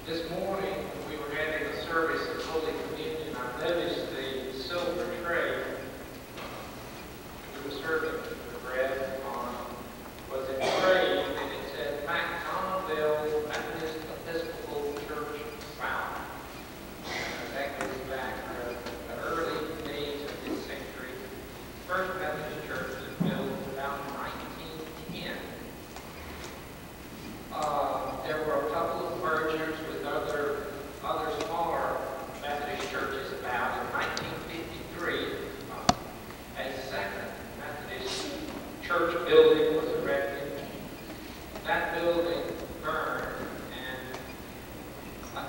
This morning, when we were having a service of Holy Communion, I noticed the silver tray we were serving the bread on was engraved, and it said McDonaldville Methodist Episcopal Church South. That goes back to the early days of this century. First Methodist Church was built about 1910. There were a couple of mergers with other smaller Methodist churches about. In 1953, a second Methodist church building was erected. That building burned, and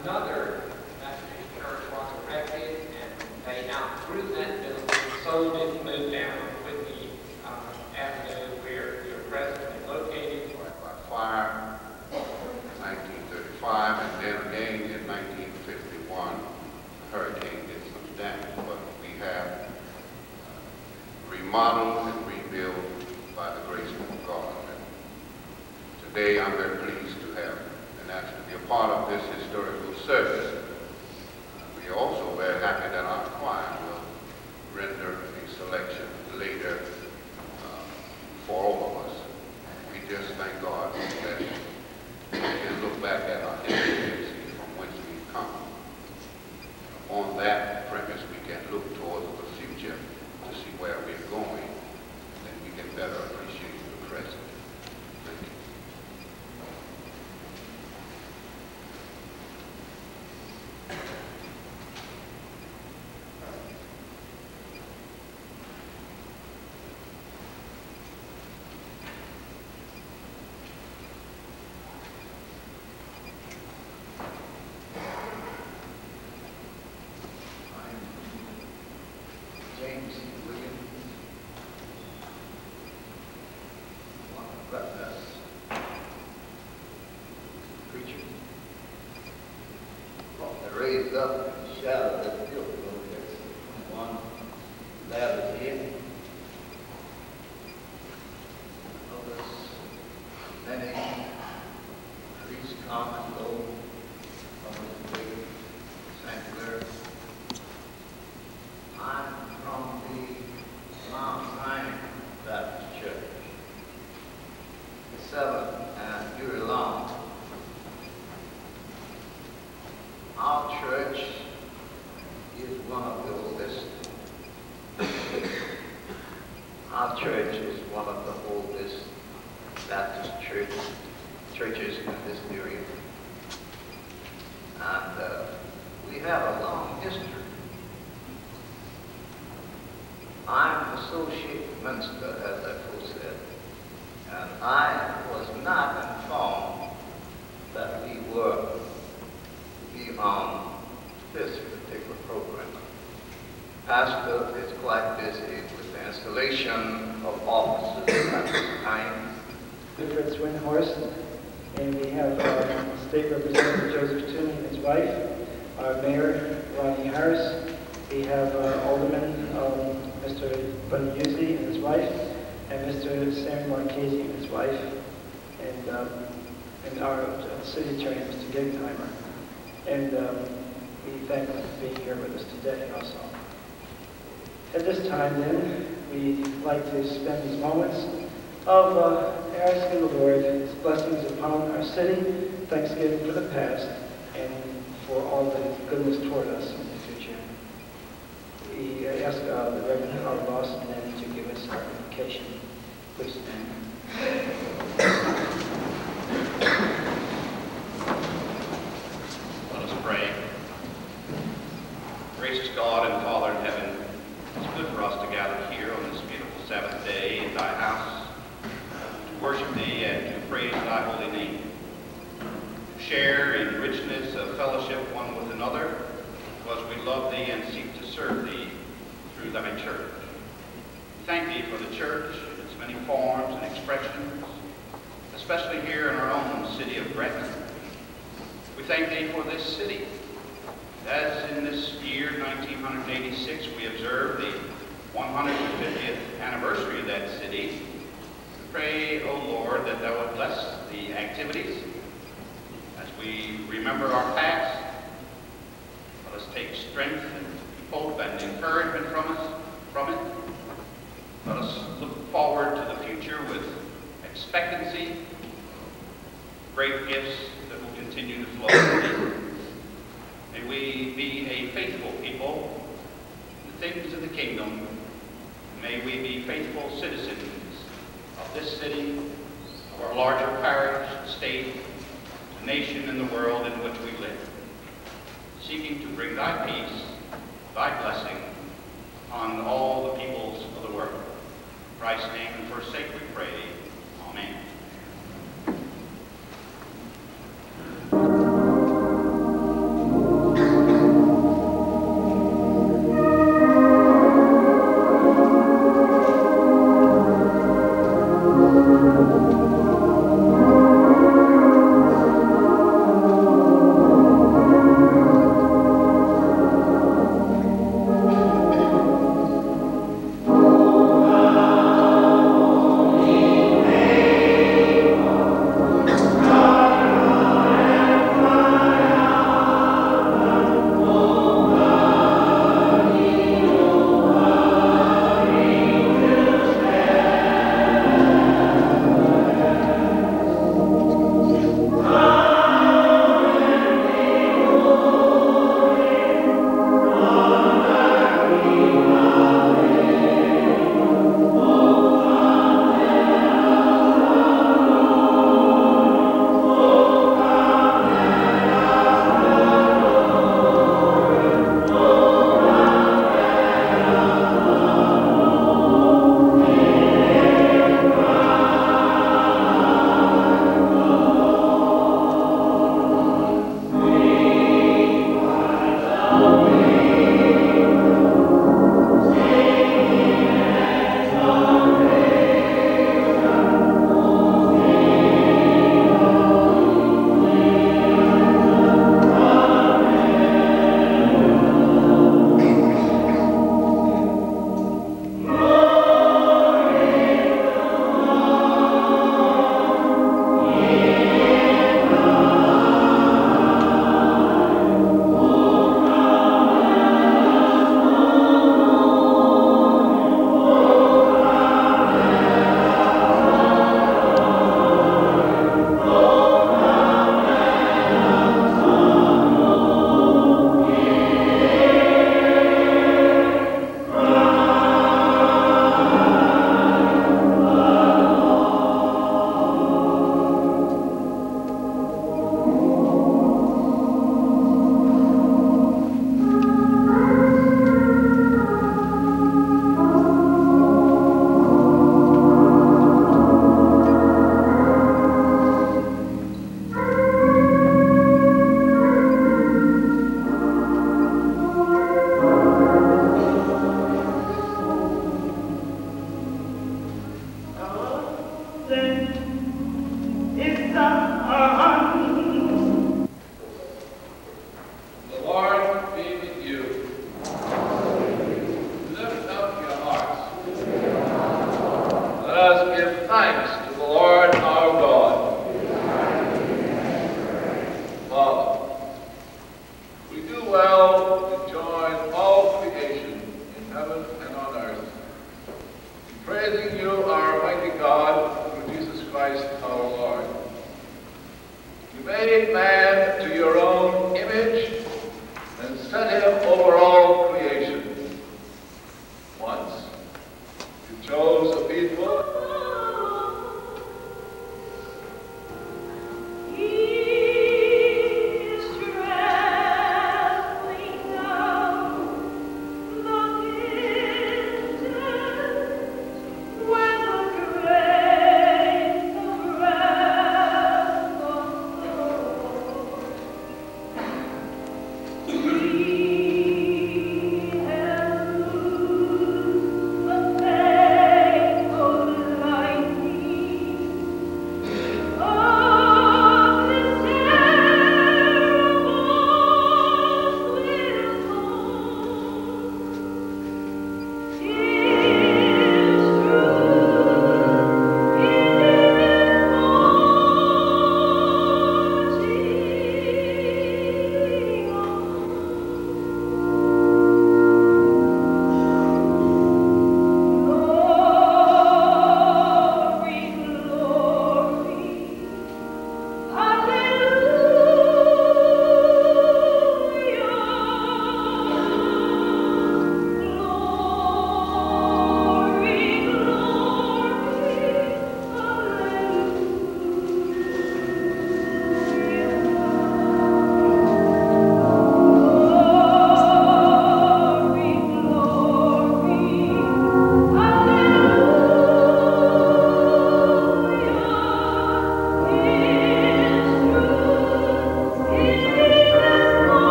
another Methodist church was erected, and they outgrew that building, sold it, and moved down with the avenue where we are presently located. By fire. 1935, and then again in 1951, the hurricane did some damage, but we have remodeled and rebuilt by the grace of God. And today I'm very pleased to have and asked to be a part of this historical service. We are also very happy that our choir will render a selection later for all of us. We just thank God that we can look back at our history and see from whence we've come. On that premise, we can look towards the future to see where we're going, and we can better appreciate the present. Thank you. James Williams, one of Gretna's preachers. They raised up in the shadow of that field over there, 21 ladders here. Others, many priests come and go from this big sanctuary. I'm from the Mount Zion Baptist Church, the 7th and Huey Long. Our church is one of the oldest. Our church is one of the oldest Baptist churches in this area. And we have a long history. I'm an associate minister, as that fool said, and I was not informed that we were to be on this particular program. Pastor is quite busy with the installation of offices at this time. Fritz Windhorst, and we have our State Representative Joseph Toomey and his wife, our Mayor Ronnie Harris. We have our Alderman Mr. Buddy Usley and his wife, and Mr. Sam Marchese and his wife, and our City Attorney, Mr. Gegenheimer. And we thank them for being here with us today also. At this time then, we'd like to spend these moments of asking the Lord His blessings upon our city, thanksgiving for the past, and for all the goodness toward us in the future. We ask the Reverend Howard Lawson then to give us our invocation. Please stand. Let us pray. Gracious God and Father in heaven, it's good for us to gather here on this beautiful Sabbath day in thy house, to worship thee and to praise thy holy name, to share in richness of fellowship one with another, because we love thee and seek to serve thee through thy church. We thank thee for the church, its many forms and expressions, especially here in our own city of Gretna. We thank thee for this city. As in this year, 1986, we observe the 150th anniversary of that city, we pray, O Lord, that thou would bless the activities as we remember our past. Let us take strength and hope and encouragement from it. Let us look forward to the future with expectancy, great gifts that will continue to flow from thee. May we be a faithful people in the things of the kingdom. May we be faithful citizens of this city, of our larger parish, state, the nation, and the world in which we live, seeking to bring thy peace, thy blessing on all the peoples of the world. In Christ's name and for his sake we pray. Amen. Amen.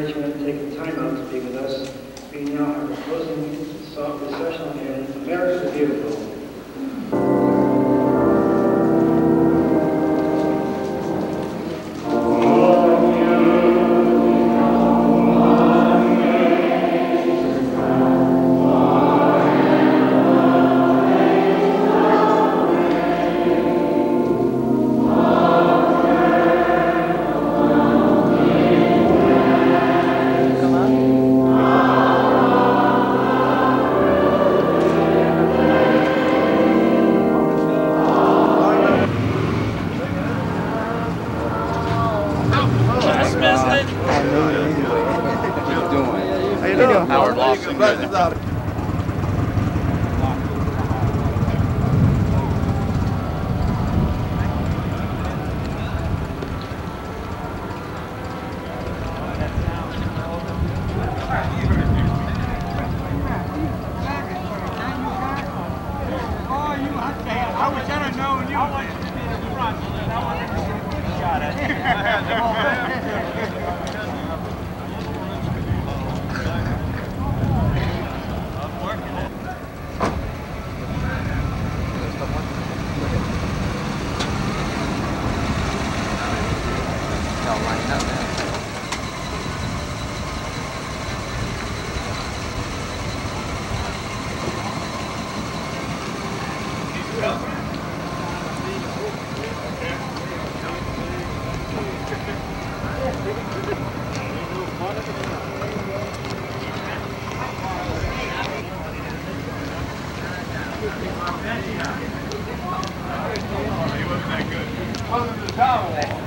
clergymen taking time out to be with us, we now have a closing recessional hymn, America the Beautiful.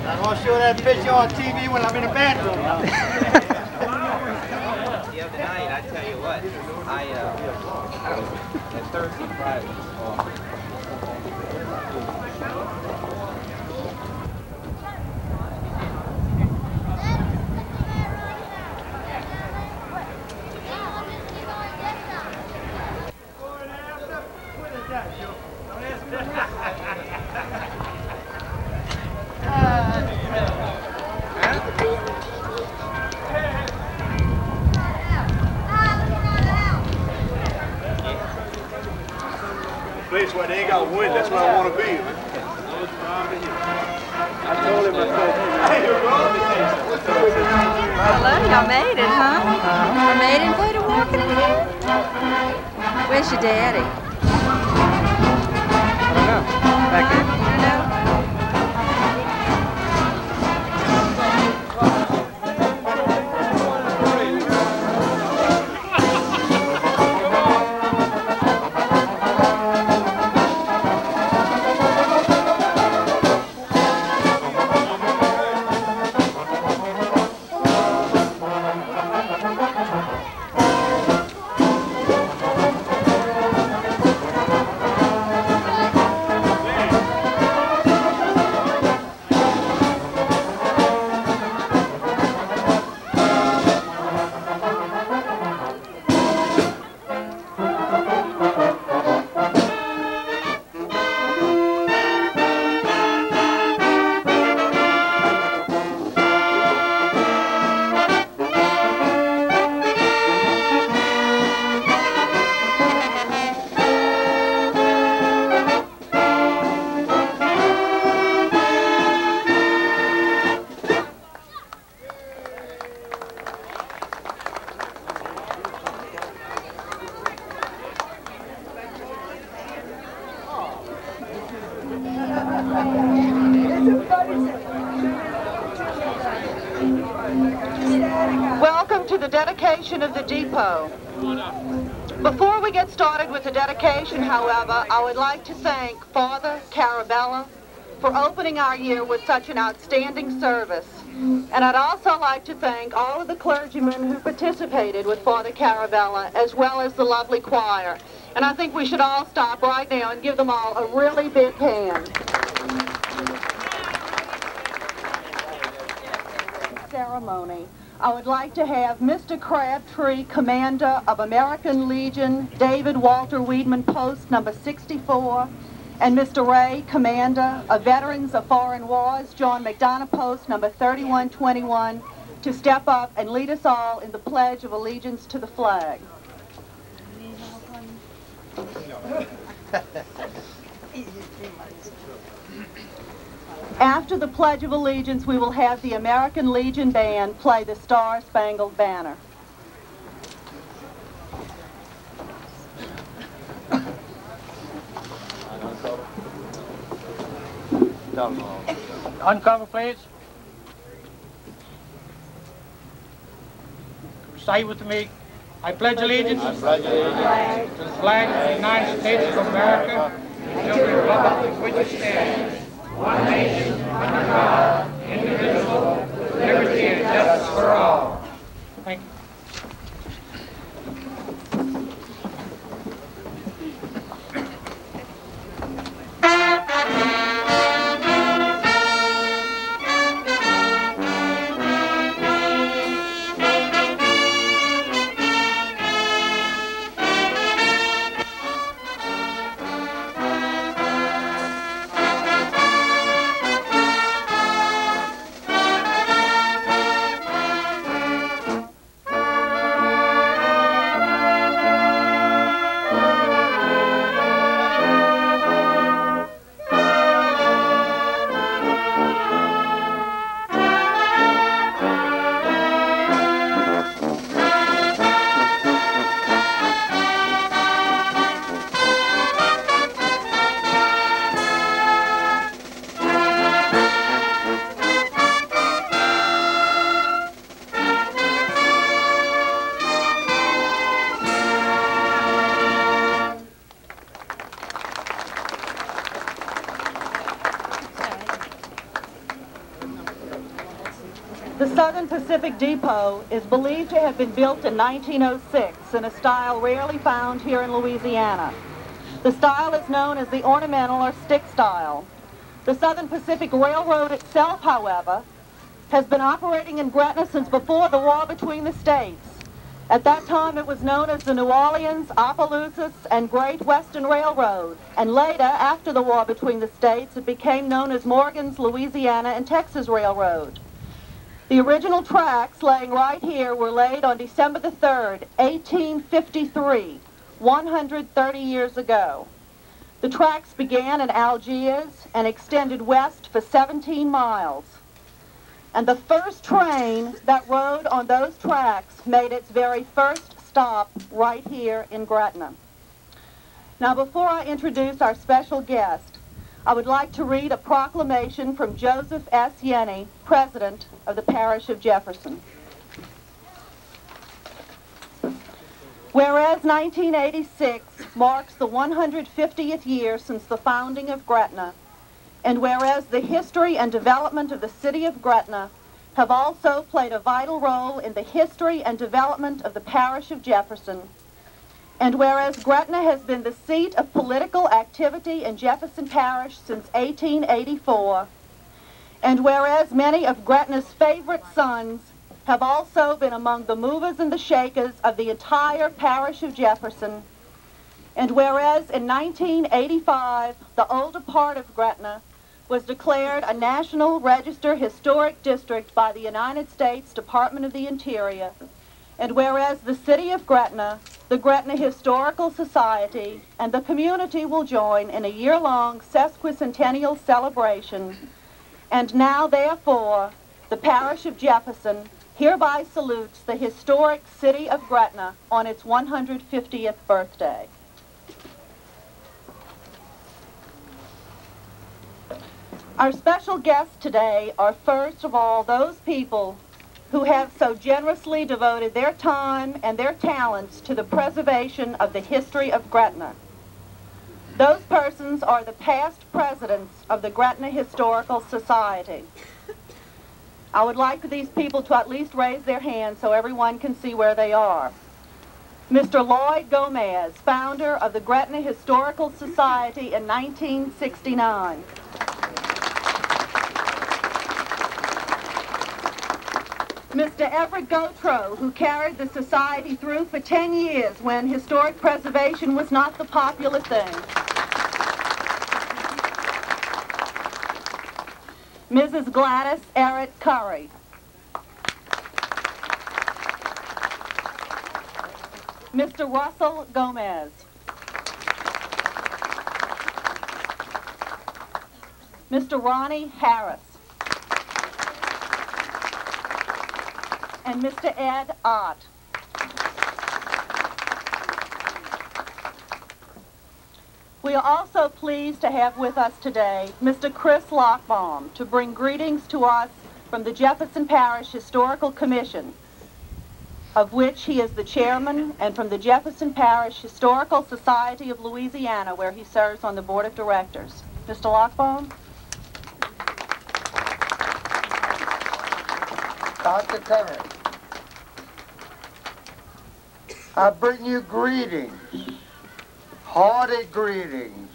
I'm going to show that picture on TV when I'm in the bathroom. The other night, I tell you what, that Thursday, Friday. Place where they ain't got wind, that's where I want to be. I told him, Hello, y'all made it, huh? You made it and played a walking in here? Where's your daddy? I don't know. Back there? You know? Welcome to the dedication of the depot. Before we get started with the dedication, however, I would like to thank Father Carabella for opening our year with such an outstanding service. And I'd also like to thank all of the clergymen who participated with Father Carabella, as well as the lovely choir. And I think we should all stop right now and give them all a really big hand. Ceremony. I would like to have Mr. Crabtree, Commander of American Legion, David Walter Weedman, Post number 64, and Mr. Ray, Commander of Veterans of Foreign Wars, John McDonough, Post number 3121, to step up and lead us all in the Pledge of Allegiance to the flag. After the Pledge of Allegiance, we will have the American Legion Band play the Star-Spangled Banner. Uncover, please. Say with me. I pledge allegiance to the flag of the United States of America and to the republic for which it stands, one nation, under God, indivisible, with liberty and justice for all. Thank you. The Southern Pacific Depot is believed to have been built in 1906 in a style rarely found here in Louisiana. The style is known as the ornamental or stick style. The Southern Pacific Railroad itself, however, has been operating in Gretna since before the war between the states. At that time, it was known as the New Orleans, Opelousas, and Great Western Railroad. And later, after the war between the states, it became known as Morgan's Louisiana and Texas Railroad. The original tracks laying right here were laid on December the 3rd, 1853, 130 years ago. The tracks began in Algiers and extended west for 17 miles. And the first train that rode on those tracks made its very first stop right here in Gretna. Now, before I introduce our special guest, I would like to read a proclamation from Joseph S. Yenny, President of the Parish of Jefferson. Whereas 1986 marks the 150th year since the founding of Gretna, and whereas the history and development of the city of Gretna have also played a vital role in the history and development of the Parish of Jefferson, and whereas Gretna has been the seat of political activity in Jefferson Parish since 1884, and whereas many of Gretna's favorite sons have also been among the movers and the shakers of the entire Parish of Jefferson, and whereas in 1985 the older part of Gretna was declared a National Register Historic District by the United States Department of the Interior, and whereas the city of Gretna, the Gretna Historical Society, and the community will join in a year-long sesquicentennial celebration, and now, therefore, the Parish of Jefferson hereby salutes the historic city of Gretna on its 150th birthday. Our special guests today are, first of all, those people who have so generously devoted their time and their talents to the preservation of the history of Gretna. Those persons are the past presidents of the Gretna Historical Society. I would like for these people to at least raise their hands so everyone can see where they are. Mr. Lloyd Gomez, founder of the Gretna Historical Society in 1969. Mr. Everett Gautreaux, who carried the society through for 10 years when historic preservation was not the popular thing. Mrs. Gladys Errett Curry. Mr. Russell Gomez. Mr. Ronnie Harris. And Mr. Ed Ott. We are also pleased to have with us today Mr. Chris Lockbaum to bring greetings to us from the Jefferson Parish Historical Commission, of which he is the chairman, and from the Jefferson Parish Historical Society of Louisiana, where he serves on the board of directors. Mr. Lockbaum? Dr. Terry, I bring you greetings, hearty greetings,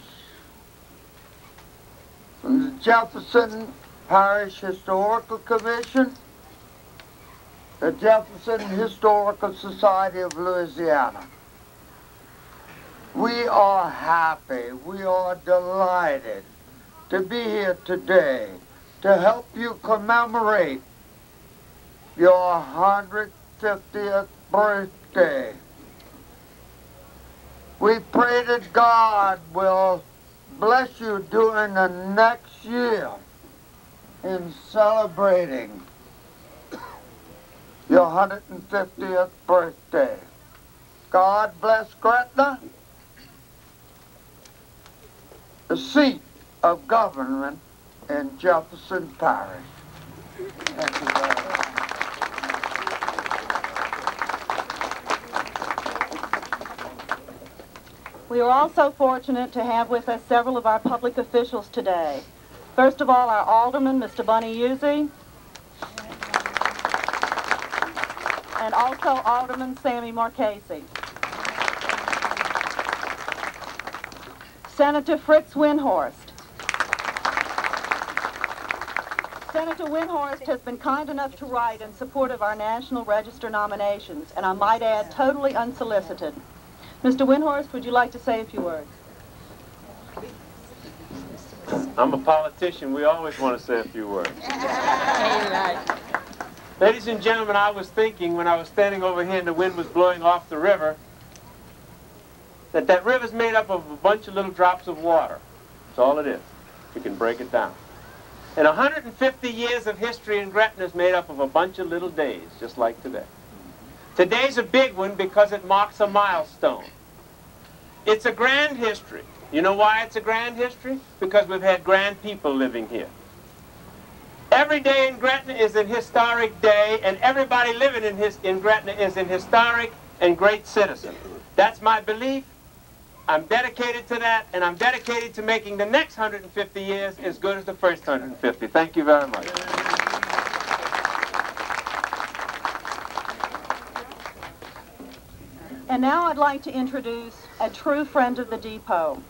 from the Jefferson Parish Historical Commission, the Jefferson Historical Society of Louisiana. We are happy, we are delighted to be here today to help you commemorate your 150th birthday. We pray that God will bless you during the next year in celebrating your 150th birthday. God bless Gretna, the seat of government in Jefferson Parish. Thank you very much. We are also fortunate to have with us several of our public officials today. First of all, our Alderman, Mr. Bunny Uzzi, and also Alderman Sammy Marchese. Senator Fritz Windhorst. Senator Windhorst has been kind enough to write in support of our National Register nominations, and I might add, totally unsolicited. Mr. Windhorst, would you like to say a few words? I'm a politician. We always want to say a few words. Ladies and gentlemen, I was thinking when I was standing over here and the wind was blowing off the river, that river's made up of a bunch of little drops of water. That's all it is. You can break it down. And 150 years of history in Gretna is made up of a bunch of little days, just like today. Today's a big one because it marks a milestone. It's a grand history. You know why it's a grand history? Because we've had grand people living here. Every day in Gretna is an historic day, and everybody living in Gretna is an historic and great citizen. That's my belief. I'm dedicated to that, and I'm dedicated to making the next 150 years as good as the first 150. Thank you very much. And now I'd like to introduce a true friend of the depot,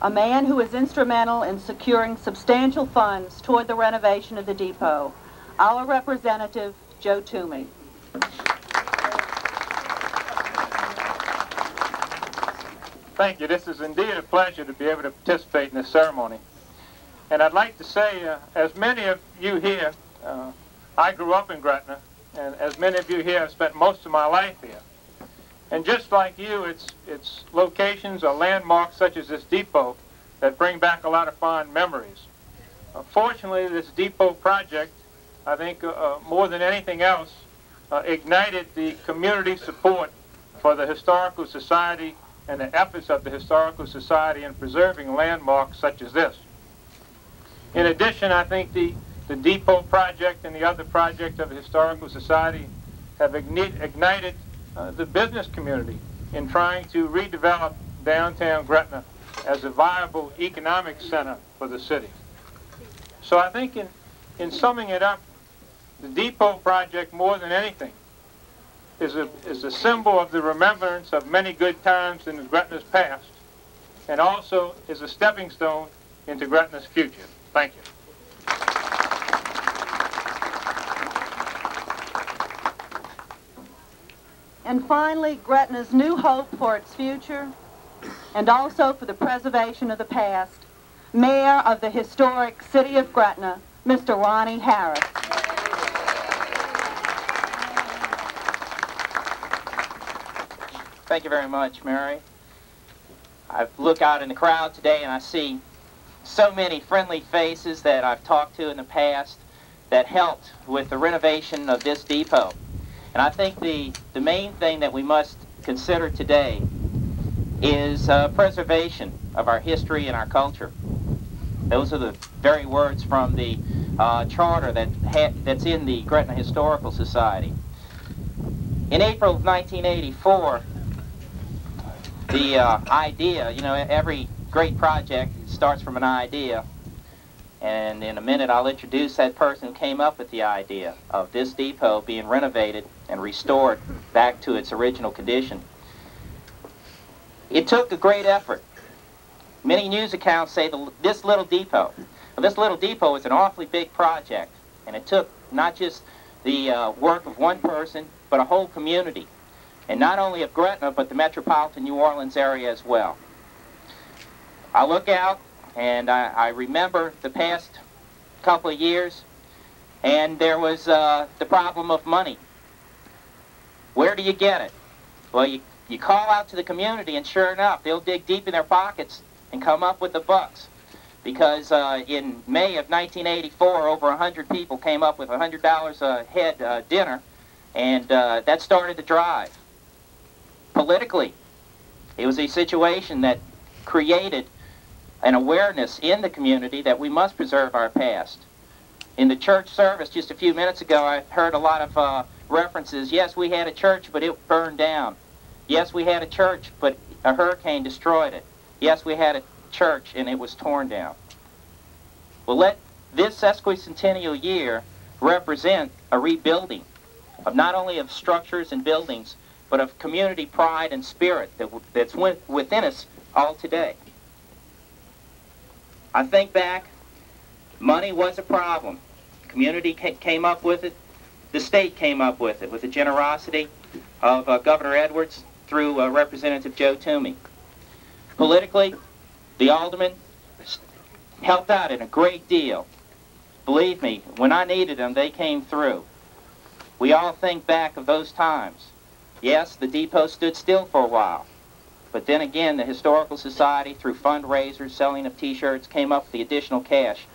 a man who is instrumental in securing substantial funds toward the renovation of the depot, our representative, Joe Toomey. Thank you. This is indeed a pleasure to be able to participate in this ceremony. And I'd like to say, as many of you here, I grew up in Gretna, and as many of you here have spent most of my life here. And just like you, it's locations or landmarks such as this depot that bring back a lot of fond memories. Fortunately, this depot project, I think more than anything else, ignited the community support for the Historical Society and the efforts of the Historical Society in preserving landmarks such as this. In addition, I think the depot project and the other project of the Historical Society have ignited the business community in trying to redevelop downtown Gretna as a viable economic center for the city. So I think in summing it up, the depot project more than anything is a symbol of the remembrance of many good times in Gretna's past, and also is a stepping stone into Gretna's future. Thank you. And finally, Gretna's new hope for its future, and also for the preservation of the past, Mayor of the historic city of Gretna, Mr. Ronnie Harris. Thank you very much, Mary. I look out in the crowd today and I see so many friendly faces that I've talked to in the past that helped with the renovation of this depot. And I think the main thing that we must consider today is preservation of our history and our culture. Those are the very words from the charter that's in the Gretna Historical Society. In April of 1984, the idea, you know, every great project starts from an idea, and in a minute I'll introduce that person who came up with the idea of this depot being renovated and restored back to its original condition. It took a great effort. Many news accounts say this little depot. Well, this little depot is an awfully big project, and it took not just the work of one person, but a whole community, and not only of Gretna, but the metropolitan New Orleans area as well. I look out, and I remember the past couple of years, and there was the problem of money. Where do you get it? Well, you call out to the community, and sure enough, they'll dig deep in their pockets and come up with the bucks. Because in May of 1984, over 100 people came up with $100 a head dinner, and that started the drive. Politically, it was a situation that created an awareness in the community that we must preserve our past. In the church service just a few minutes ago, I heard a lot of references. Yes, we had a church, but it burned down. Yes, we had a church, but a hurricane destroyed it. Yes, we had a church, and it was torn down. Well, let this sesquicentennial year represent a rebuilding of not only of structures and buildings, but of community pride and spirit that's within us all today. I think back, money was a problem. The community came up with it. The state came up with it with the generosity of Governor Edwards through Representative Joe Toomey. Politically, the aldermen helped out in a great deal. Believe me, when I needed them, they came through. We all think back of those times. Yes, the depot stood still for a while. But then again, the Historical Society, through fundraisers, selling of T-shirts, came up with the additional cash.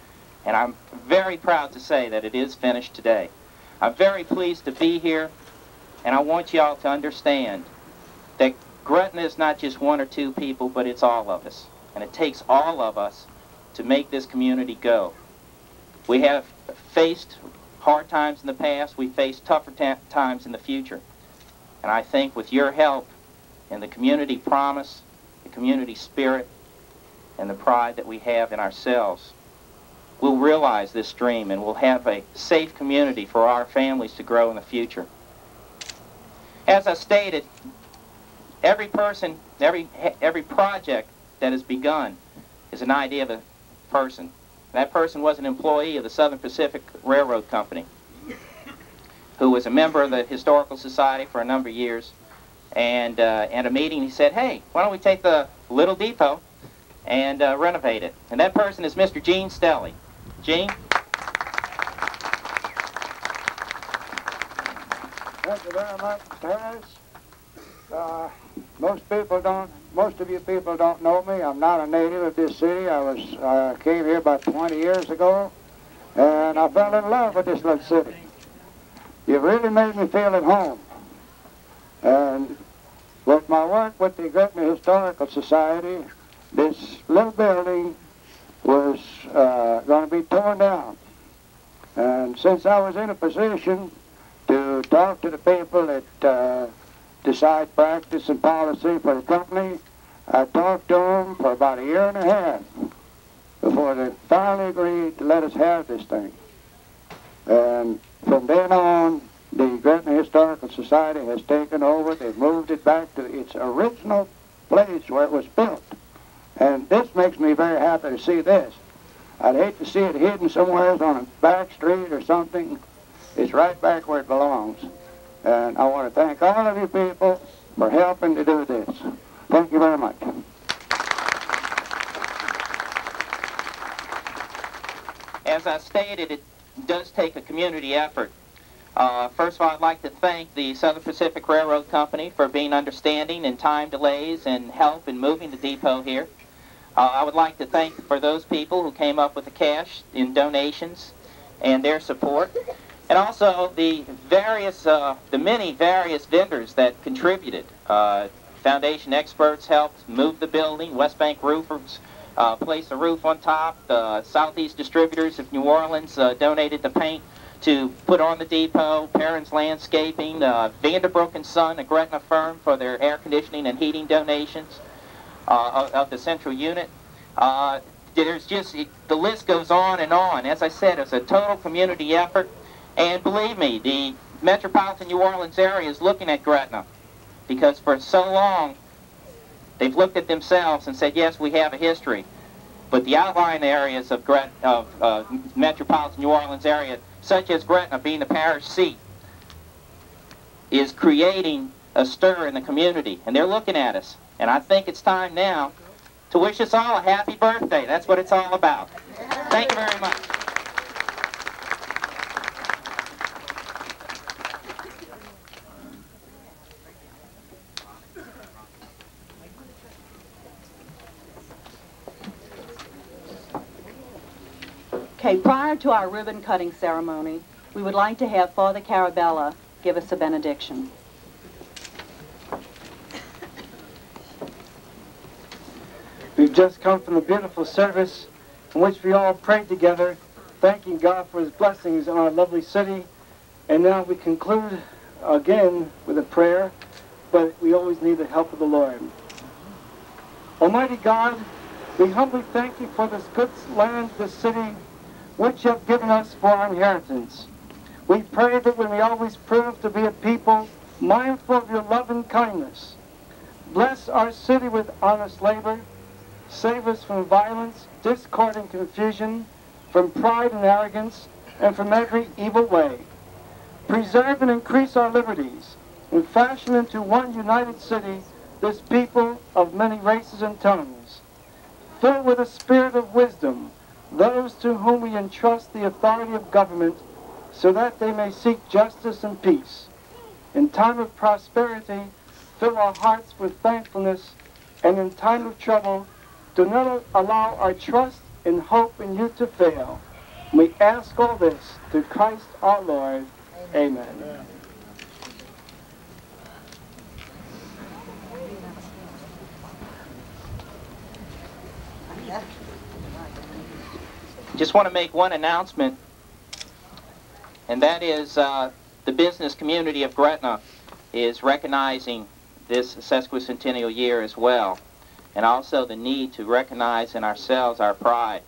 And I'm very proud to say that it is finished today. I'm very pleased to be here, and I want you all to understand that Gretna is not just one or two people, but it's all of us. And it takes all of us to make this community go. We have faced hard times in the past. We face tougher times in the future. And I think with your help and the community promise, the community spirit, and the pride that we have in ourselves, we'll realize this dream and we'll have a safe community for our families to grow in the future. As I stated, every person, every project that is begun is an idea of a person. That person was an employee of the Southern Pacific Railroad Company who was a member of the Historical Society for a number of years. And at a meeting he said, hey, why don't we take the little depot and renovate it? And that person is Mr. Gene Stelly. Gene? Thank you very much, Harris. Most of you people don't know me. I'm not a native of this city. I came here about 20 years ago, and I fell in love with this little city. You've really made me feel at home. And with my work with the Gretna Historical Society, this little building was going to be torn down. And since I was in a position to talk to the people that decide practice and policy for the company, I talked to them for about 1.5 years before they finally agreed to let us have this thing. And from then on, the Gretna Historical Society has taken over. They've moved it back to its original place where it was built. And this makes me very happy to see this. I'd hate to see it hidden somewhere on a back street or something. It's right back where it belongs. And I want to thank all of you people for helping to do this. Thank you very much. As I stated, it does take a community effort. First of all, I'd like to thank the Southern Pacific Railroad Company for being understanding in time delays and help in moving the depot here. I would like to thank for those people who came up with the cash in donations and their support, and also the many various vendors that contributed. Foundation experts helped move the building. West Bank roofers placed a roof on top. Southeast Distributors of New Orleans donated the paint to put on the depot. Perrin's Landscaping, Vanderbrook & Son, a Gretna firm, for their air conditioning and heating donations of the central unit. There's just, the list goes on and on. As I said, it's a total community effort. And believe me, the metropolitan New Orleans area is looking at Gretna, because for so long they've looked at themselves and said, yes, we have a history. But the outlying areas of metropolitan New Orleans area, such as Gretna being the parish seat, is creating a stir in the community. And they're looking at us. And I think it's time now to wish us all a happy birthday. That's what it's all about. Thank you very much. Okay, prior to our ribbon cutting ceremony, we would like to have Father Carabella give us a benediction. We've just come from a beautiful service in which we all prayed together, thanking God for His blessings on our lovely city. And now we conclude again with a prayer, but we always need the help of the Lord. Almighty God, we humbly thank You for this good land, this city, which You have given us for our inheritance. We pray that we may always prove to be a people mindful of Your love and kindness. Bless our city with honest labor. Save us from violence, discord, and confusion, from pride and arrogance, and from every evil way. Preserve and increase our liberties, and fashion into one united city this people of many races and tongues. Fill with a spirit of wisdom those to whom we entrust the authority of government, so that they may seek justice and peace. In time of prosperity, fill our hearts with thankfulness, and in time of trouble, do not allow our trust and hope in You to fail. We ask all this through Christ our Lord. Amen. Amen. Just want to make one announcement, and that is the business community of Gretna is recognizing this sesquicentennial year as well, and also the need to recognize in ourselves our pride.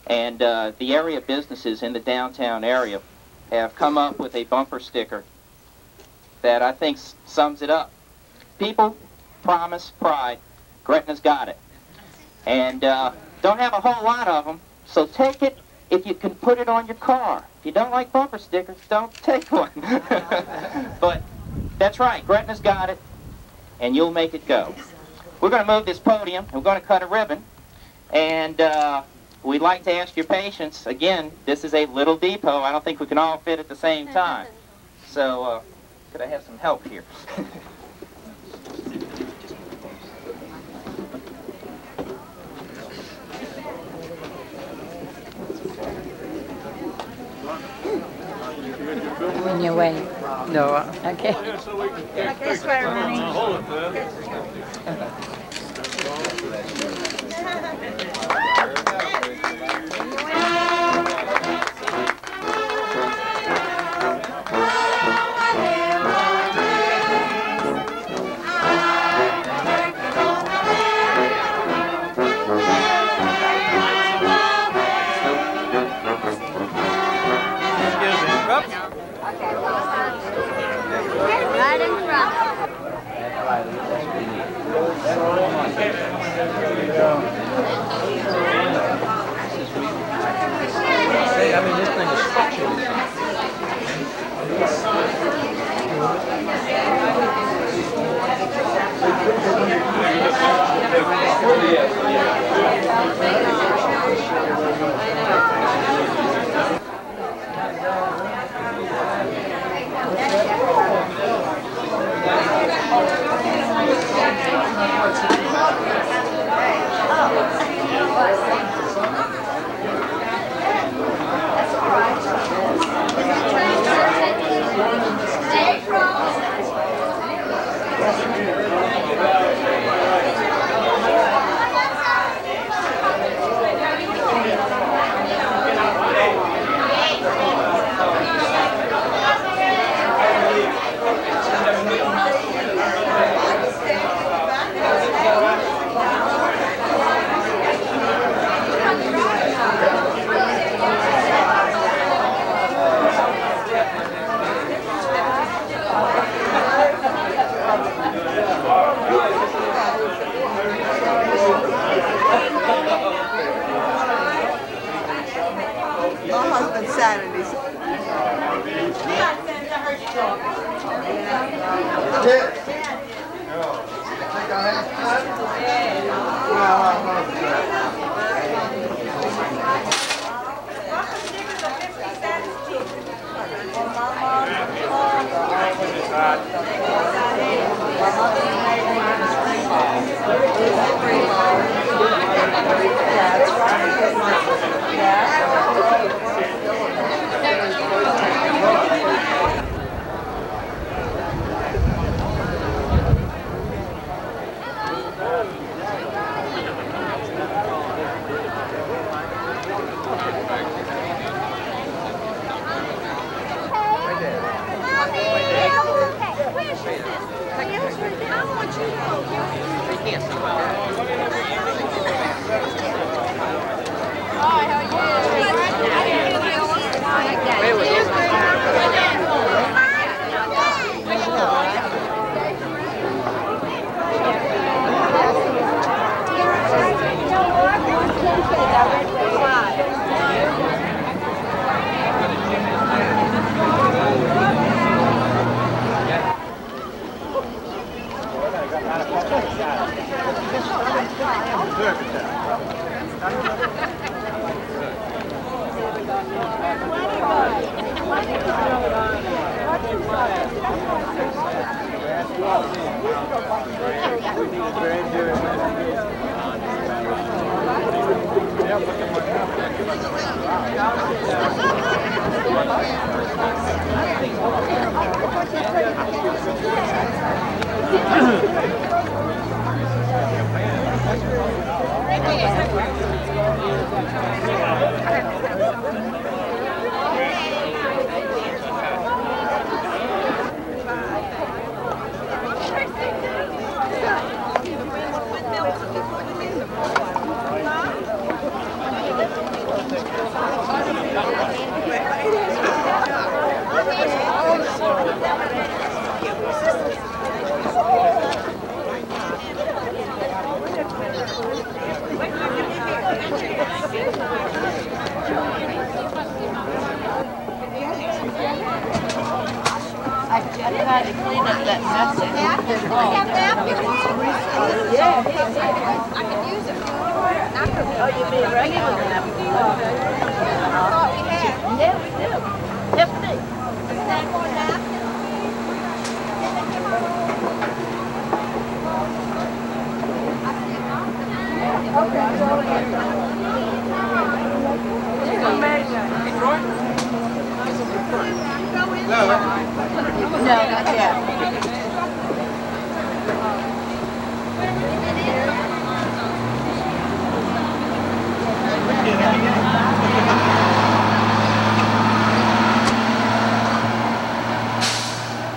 And the area businesses in the downtown area have come up with a bumper sticker that I think sums it up. People, promise, pride, Gretna's got it. And don't have a whole lot of them, so take it if you can put it on your car. If you don't like bumper stickers, don't take one. But that's right, Gretna's got it, and you'll make it go. We're going to move this podium, and we're going to cut a ribbon, and we'd like to ask your patience. Again, this is a little depot. I don't think we can all fit at the same time. So, could I have some help here? In your way. No. Okay. Okay, swear, honey. Right in front. I mean, this thing is structured.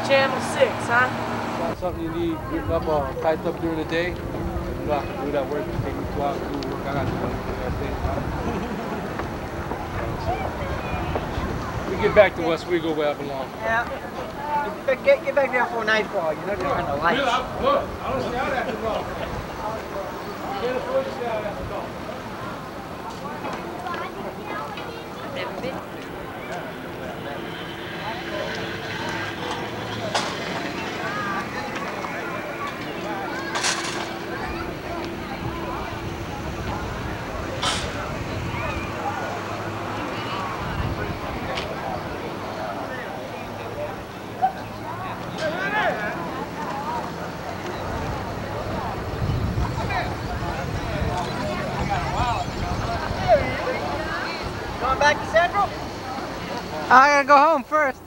Channel 6, huh? Something you need written up or typed up during the day. You know I can do that work. Take me 2 hours to do the work. I got to do everything. We get back to West Wego where I belong. Yeah. Get back there for nightfall. You know, they're on the lights. Look, I don't stay out after dark. Can't afford to stay out after dark. Never been. back to Central? I gotta go home first.